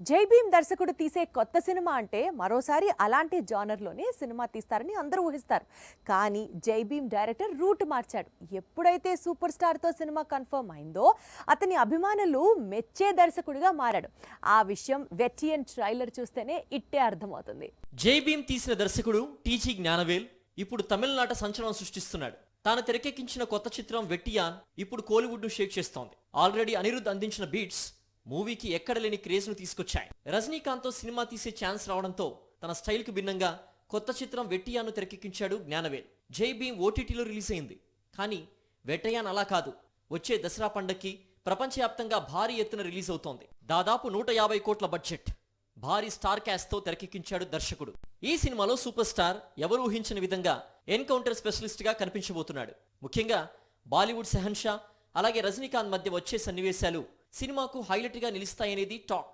జై భీమ్ దర్శకుడు తీసే కొత్త సినిమా అంటే మరోసారి అలాంటి జానర్లోనే సినిమా తీస్తారని అందరూ ఊహిస్తారు. కానీ జై భీమ్ డైరెక్టర్ రూట్ మార్చాడు. ఎప్పుడైతే సూపర్ స్టార్తో సినిమా కన్ఫర్మ్ అయిందో అతని అభిమానులు మెచ్చే దర్శకుడిగా మారాడు. ఆ విషయం వెటియన్ ట్రైలర్ చూస్తేనే ఇట్టే అర్థమవుతుంది. జై భీమ్ తీసిన దర్శకుడు టీజీ జ్ఞానవేల్ ఇప్పుడు తమిళనాట సంచలనం సృష్టిస్తున్నాడు. తాను తెరకెక్కించిన కొత్త చిత్రం వెట్టియాన్ ఇప్పుడు కోలీవుడ్ ను షేక్ చేస్తోంది. ఆల్రెడీ అనిరుద్ధ్ అందించిన బీట్స్ మూవీకి ఎక్కడ లేని క్రేజ్ ను తీసుకొచ్చాయి. రజనీకాంత్ తో సినిమా తీసే ఛాన్స్ రావడంతో తన స్టైల్ కు భిన్నంగా కొత్త చిత్రం వెట్టియాన్ను తెరకెక్కించాడు జ్ఞానవేల్. జై భీమ్ ఓటీటీలో రిలీజ్ అయింది. కానీ వెట్టియాన్ అలా కాదు. వచ్చే దసరా పండక్కి ప్రపంచవ్యాప్తంగా భారీ ఎత్తున రిలీజ్ అవుతోంది. దాదాపు 150 కోట్ల బడ్జెట్, భారీ స్టార్ క్యాస్ట్ తో తెరకెక్కించాడు దర్శకుడు. ఈ సినిమాలో సూపర్ స్టార్ ఎవరు ఊహించని విధంగా ఎన్కౌంటర్ స్పెషలిస్ట్ గా కనిపించబోతున్నాడు. ముఖ్యంగా బాలీవుడ్ షెహన్షా అలాగే రజనీకాంత్ మధ్య వచ్చే సన్నివేశాలు సినిమాకు హైలైట్ గా నిలుస్తాయనేది టాక్.